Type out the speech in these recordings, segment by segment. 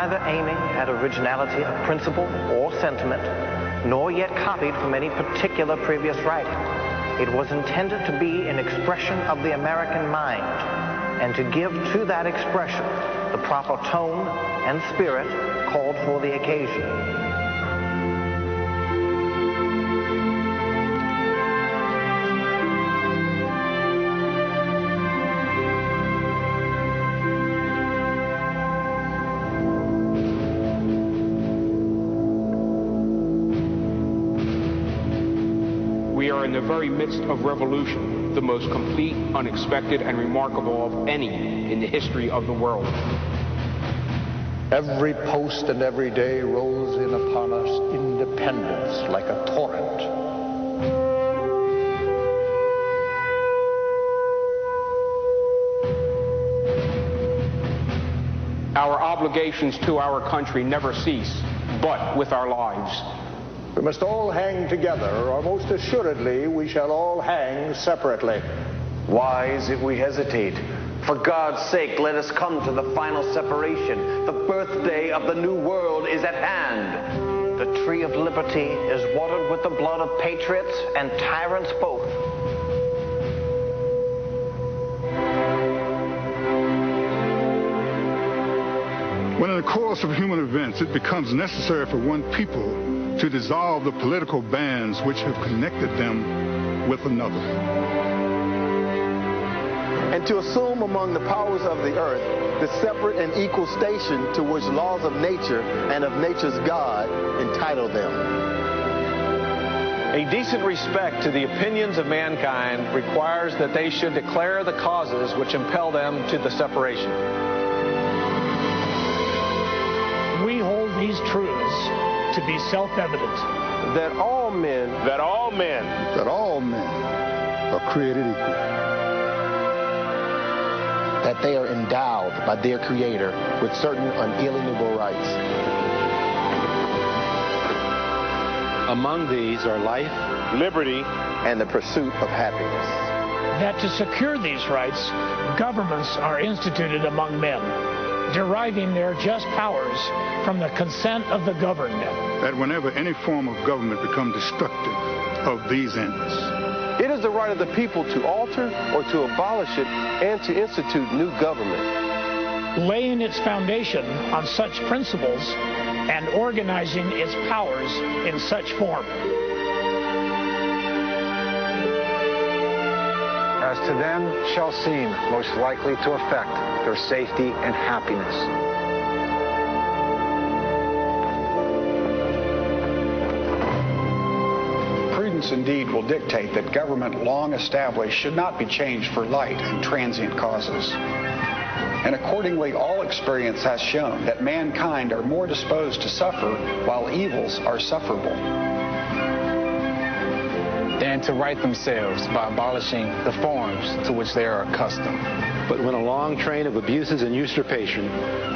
neither aiming at originality of principle or sentiment, nor yet copied from any particular previous writing. It was intended to be an expression of the American mind, and to give to that expression the proper tone and spirit called for the occasion. We are in the very midst of revolution, the most complete, unexpected, and remarkable of any in the history of the world. Every post and every day rolls in upon us independence like a torrent. Our obligations to our country never cease, but with our lives. We must all hang together, or most assuredly we shall all hang separately. Wise if we hesitate. For God's sake, let us come to the final separation. The birthday of the new world is at hand. The tree of liberty is watered with the blood of patriots and tyrants both. When in the course of human events it becomes necessary for one people to dissolve the political bands which have connected them with another, and to assume among the powers of the earth the separate and equal station to which laws of nature and of nature's God entitle them. A decent respect to the opinions of mankind requires that they should declare the causes which impel them to the separation. We hold these truths to be self-evident. That all men are created equal. That they are endowed by their Creator with certain unalienable rights. Among these are life, liberty, and the pursuit of happiness. That to secure these rights, governments are instituted among men, deriving their just powers from the consent of the governed. That whenever any form of government becomes destructive of these ends, it is the right of the people to alter or to abolish it and to institute new government. Laying its foundation on such principles and organizing its powers in such form. As to them shall seem most likely to affect their safety and happiness. Prudence indeed will dictate that government long established should not be changed for light and transient causes. And accordingly, all experience has shown that mankind are more disposed to suffer while evils are sufferable, than to right themselves by abolishing the forms to which they are accustomed. But when a long train of abuses and usurpation,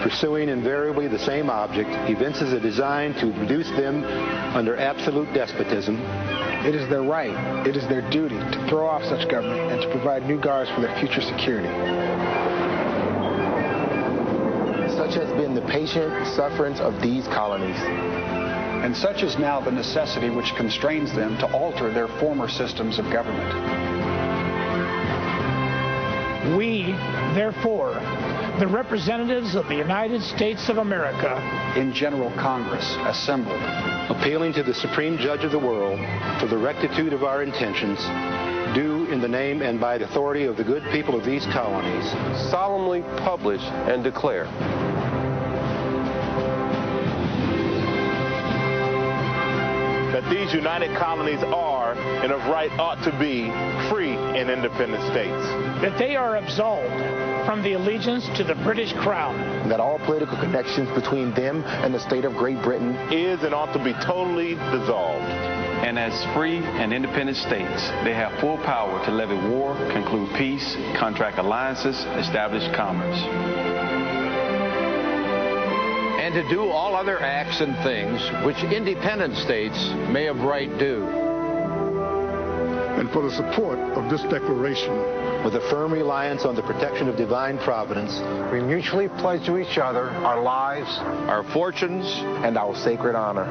pursuing invariably the same object, evinces a design to reduce them under absolute despotism, it is their right, it is their duty to throw off such government and to provide new guards for their future security. Such has been the patient sufferance of these colonies. And such is now the necessity which constrains them to alter their former systems of government. We, therefore, the representatives of the United States of America, in General Congress assembled, appealing to the Supreme Judge of the world for the rectitude of our intentions, do in the name and by the authority of the good people of these colonies, solemnly publish and declare that these united colonies are, and of right ought to be, free and independent states. That they are absolved from the allegiance to the British Crown. That all political connections between them and the state of Great Britain is and ought to be totally dissolved. And as free and independent states, they have full power to levy war, conclude peace, contract alliances, establish commerce, and to do all other acts and things which independent states may of right do. And for the support of this declaration, with a firm reliance on the protection of divine providence, we mutually pledge to each other our lives, our fortunes, and our sacred honor.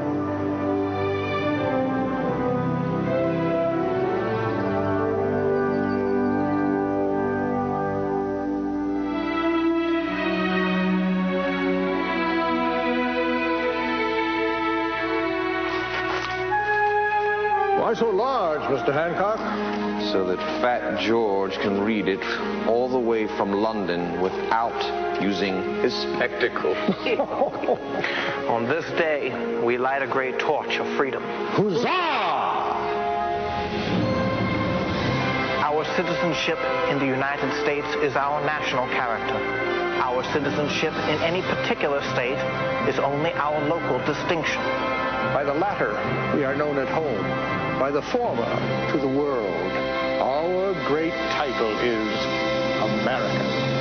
Why so large, Mr. Hancock? So that Fat George can read it all the way from London without using his spectacles. On this day, we light a great torch of freedom. Huzzah! Our citizenship in the United States is our national character. Our citizenship in any particular state is only our local distinction. By the latter, we are known at home. By the former, to the world. Our great title is American.